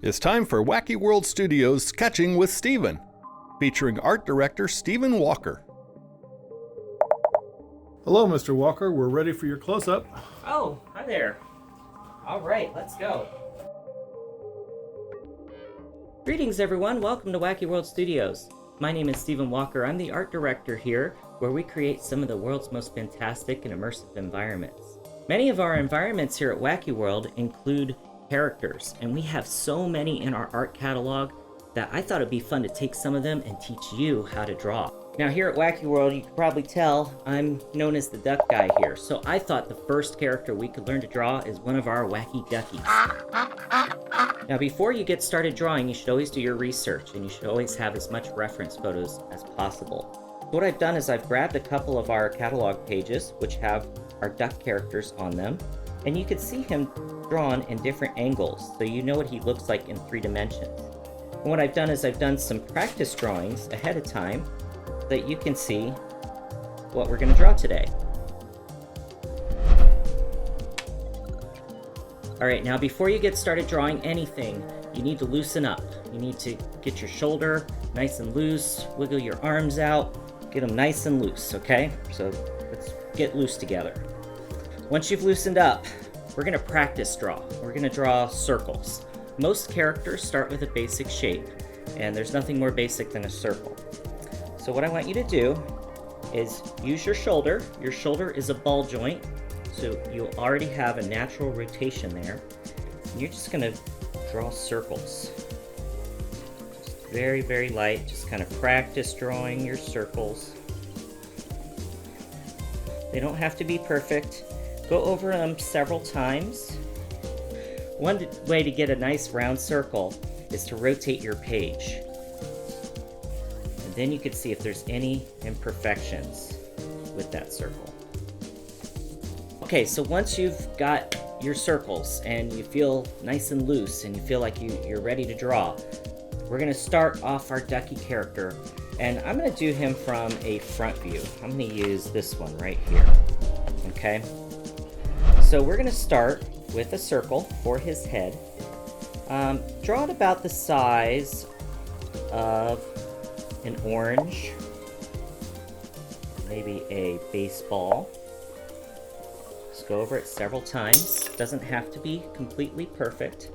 It's time for Wacky World Studios Sketching with Steven, featuring art director Steven Walker. Hello, Mr. Walker. We're ready for your close-up. Oh, hi there. All right, let's go. Greetings, everyone. Welcome to Wacky World Studios. My name is Steven Walker. I'm the art director here, where we create some of the world's most fantastic and immersive environments. Many of our environments here at Wacky World include characters, and we have so many in our art catalog that I thought it'd be fun to take some of them and teach you how to draw. Now here at Wacky World, you can probably tell I'm known as the duck guy here, so I thought the first character we could learn to draw is one of our wacky duckies. Now before you get started drawing, you should always do your research, and you should always have as much reference photos as possible. What I've done is I've grabbed a couple of our catalog pages, which have our duck characters on them, and you can see him drawn in different angles, so you know what he looks like in 3 dimensions. And what I've done is I've done some practice drawings ahead of time so that you can see what we're going to draw today. Alright, now before you get started drawing anything, you need to loosen up. You need to get your shoulder nice and loose, wiggle your arms out, get them nice and loose, okay? So let's get loose together. Once you've loosened up, we're going to practice draw. We're going to draw circles. Most characters start with a basic shape, and there's nothing more basic than a circle. So what I want you to do is use your shoulder. Your shoulder is a ball joint, so you'll already have a natural rotation there. And you're just going to draw circles. Just very, very light. Just kind of practice drawing your circles. They don't have to be perfect. Go over them several times. One way to get a nice round circle is to rotate your page. And then you can see if there's any imperfections with that circle. Okay, so once you've got your circles and you feel nice and loose and you feel like you're ready to draw, we're going to start off our ducky character. And I'm going to do him from a front view. I'm going to use this one right here. Okay? So we're going to start with a circle for his head. Draw it about the size of an orange, maybe a baseball. Just go over it several times. Doesn't have to be completely perfect.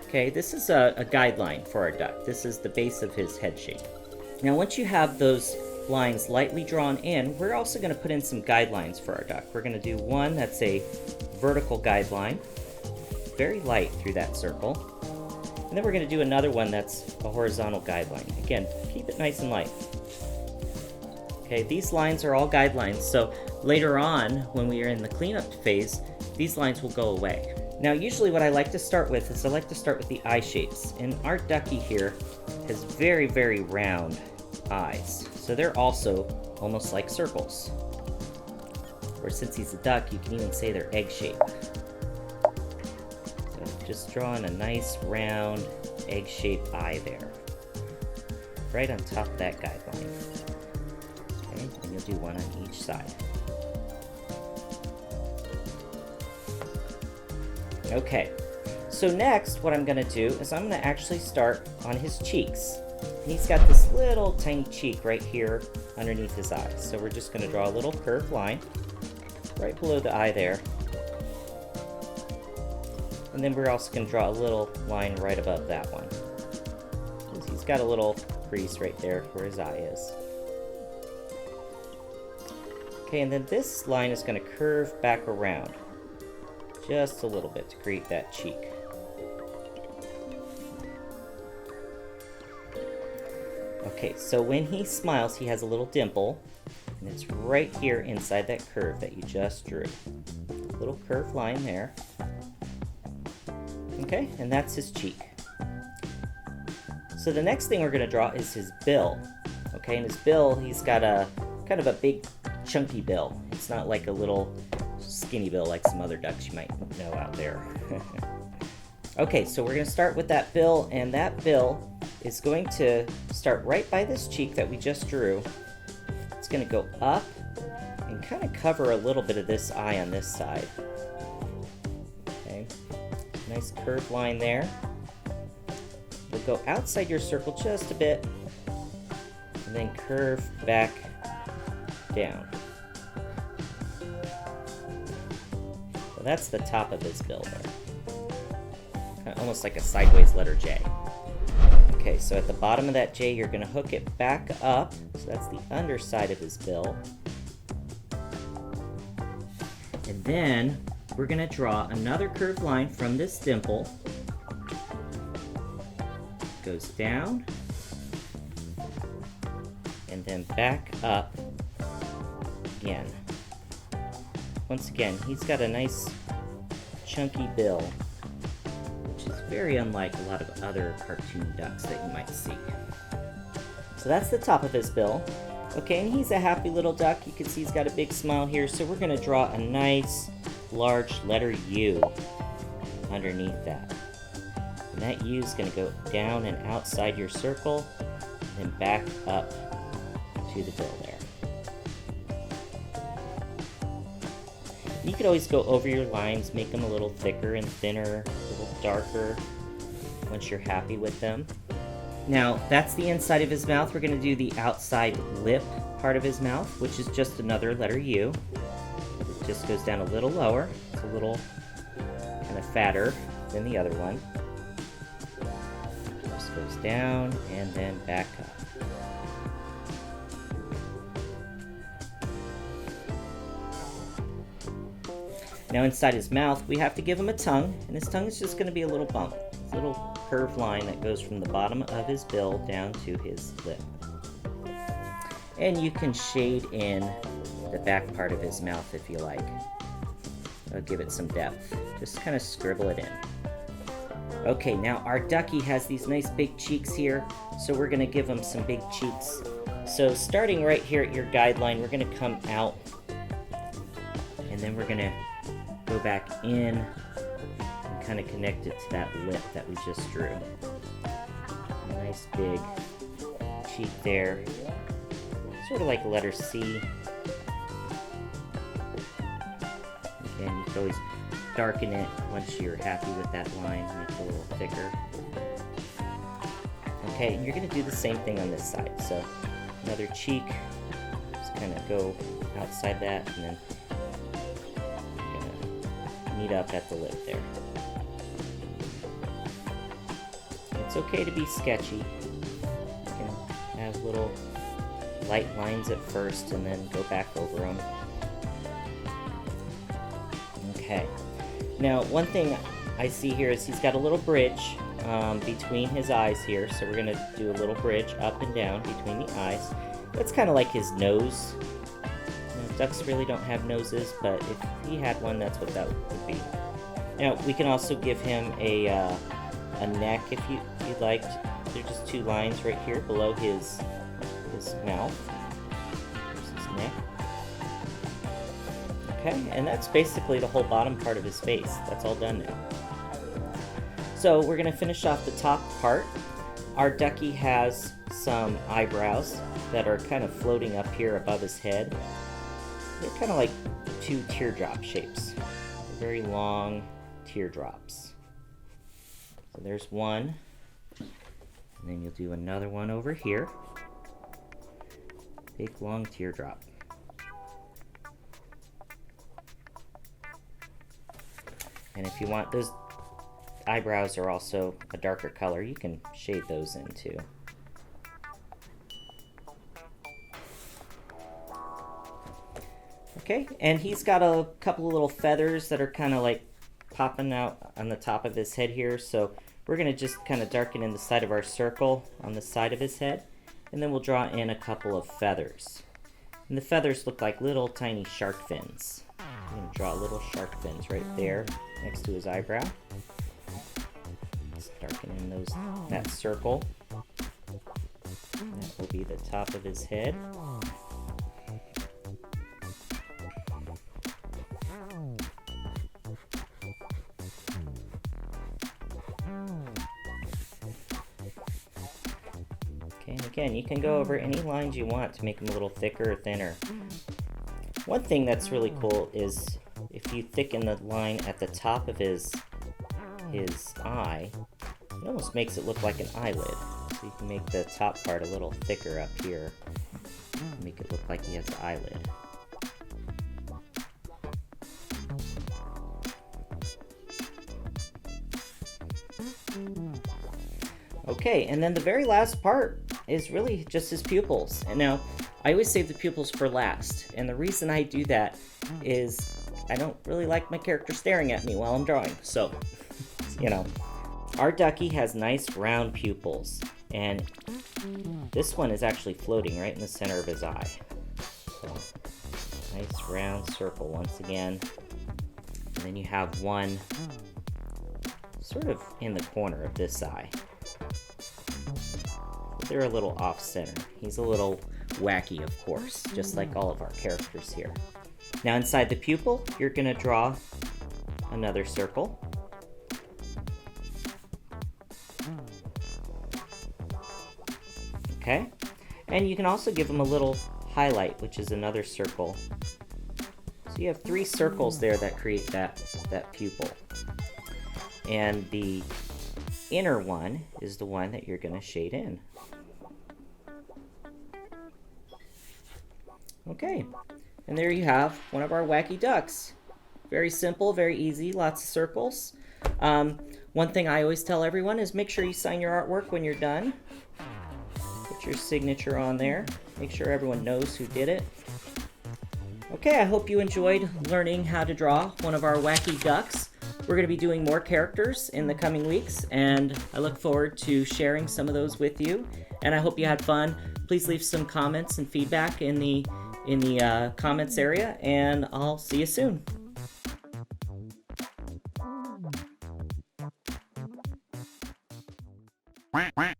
Okay, this is a guideline for our duck. This is the base of his head shape. Now once you have those lines lightly drawn in, we're also going to put in some guidelines for our duck. We're going to do one that's a vertical guideline, very light through that circle. And then we're going to do another one that's a horizontal guideline. Again, keep it nice and light. Okay, these lines are all guidelines, so later on, when we are in the cleanup phase, these lines will go away. Now, usually what I like to start with is I like to start with the eye shapes. And our ducky here has very, very round eyes. So they're also almost like circles. Or since he's a duck, you can even say they're egg-shaped. So just drawing a nice round egg-shaped eye there. Right on top of that guideline. Okay, and you'll do one on each side. Okay, so next what I'm going to do is I'm going to actually start on his cheeks. And he's got this little tiny cheek right here underneath his eyes. So we're just going to draw a little curved line right below the eye there. And then we're also going to draw a little line right above that one. He's got a little crease right there where his eye is. Okay, and then this line is going to curve back around just a little bit to create that cheek. Okay, so when he smiles, he has a little dimple, and it's right here inside that curve that you just drew. Little curved line there. Okay, and that's his cheek. So the next thing we're going to draw is his bill. Okay, and his bill, he's got a kind of a big chunky bill. It's not like a little skinny bill like some other ducks you might know out there. Okay, so we're going to start with that bill, and that bill is going to start right by this cheek that we just drew. It's going to go up and kind of cover a little bit of this eye on this side. Okay, line. Nice curved line there. We'll go outside your circle just a bit, and then curve back down. So that's the top of his bill there. Kind of almost like a sideways letter J. Okay, so at the bottom of that J, you're going to hook it back up. So that's the underside of his bill. And then we're going to draw another curved line from this dimple. Goes down. And then back up again. Once again, he's got a nice chunky bill, which is very unlike a lot of other cartoon ducks that you might see. So that's the top of his bill. Okay, and he's a happy little duck. You can see he's got a big smile here, so we're going to draw a nice large letter U underneath that. And that U is going to go down and outside your circle, and then back up to the bill there. You could always go over your lines, make them a little thicker and thinner, a little darker, once you're happy with them. Now, that's the inside of his mouth. We're going to do the outside lip part of his mouth, which is just another letter U. It just goes down a little lower. It's a little kind of fatter than the other one. Just goes down and then back up. Now inside his mouth, we have to give him a tongue, and his tongue is just going to be a little bump. It's a little curved line that goes from the bottom of his bill down to his lip. And you can shade in the back part of his mouth if you like. It'll give it some depth. Just kind of scribble it in. Okay, now our ducky has these nice big cheeks here, so we're going to give him some big cheeks. So starting right here at your guideline, we're going to come out, and then we're going to go back in and kind of connect it to that lip that we just drew. A nice big cheek there, sort of like letter C. Again, you can always darken it once you're happy with that line, make it a little thicker. Okay, and you're going to do the same thing on this side. So another cheek, just kind of go outside that, and then meet up at the lip there. It's okay to be sketchy. You can have little light lines at first and then go back over them. Okay. Now, one thing I see here is he's got a little bridge between his eyes here, so we're going to do a little bridge up and down between the eyes. That's kind of like his nose. Ducks really don't have noses, but if he had one, that's what that would be. Now, we can also give him a neck if you'd like. There's just two lines right here below his mouth. There's his neck. Okay, and that's basically the whole bottom part of his face. That's all done now. So we're going to finish off the top part. Our ducky has some eyebrows that are kind of floating up here above his head. They're kind of like two teardrop shapes. Very long teardrops. So there's one. And then you'll do another one over here. Big long teardrop. And if you want, those eyebrows are also a darker color. You can shade those in too. Okay, and he's got a couple of little feathers that are kind of like popping out on the top of his head here, so we're going to just kind of darken in the side of our circle on the side of his head, and then we'll draw in a couple of feathers. And the feathers look like little tiny shark fins. I'm going to draw little shark fins right there next to his eyebrow. Just darken in that circle. That will be the top of his head. Okay, and again, you can go over any lines you want to make them a little thicker or thinner. One thing that's really cool is if you thicken the line at the top of his his eye, it almost makes it look like an eyelid. So you can make the top part a little thicker up here, make it look like he has an eyelid. Okay, and then the very last part is really just his pupils. And now, I always save the pupils for last, and the reason I do that is I don't really like my character staring at me while I'm drawing. So, you know, our ducky has nice round pupils, and this one is actually floating right in the center of his eye. So, nice round circle once again. And then you have one sort of in the corner of this eye. They're a little off-center. He's a little wacky, of course, just like all of our characters here. Now inside the pupil, you're going to draw another circle. Okay? And you can also give him a little highlight, which is another circle. So you have 3 circles there that create that pupil. And the inner one is the one that you're going to shade in. Okay, and there you have one of our wacky ducks. Very simple, very easy, lots of circles. One thing I always tell everyone is make sure you sign your artwork when you're done. Put your signature on there. Make sure everyone knows who did it. Okay, I hope you enjoyed learning how to draw one of our wacky ducks. We're going to be doing more characters in the coming weeks, and I look forward to sharing some of those with you. And I hope you had fun. Please leave some comments and feedback in the comments area, and I'll see you soon. Quack, quack.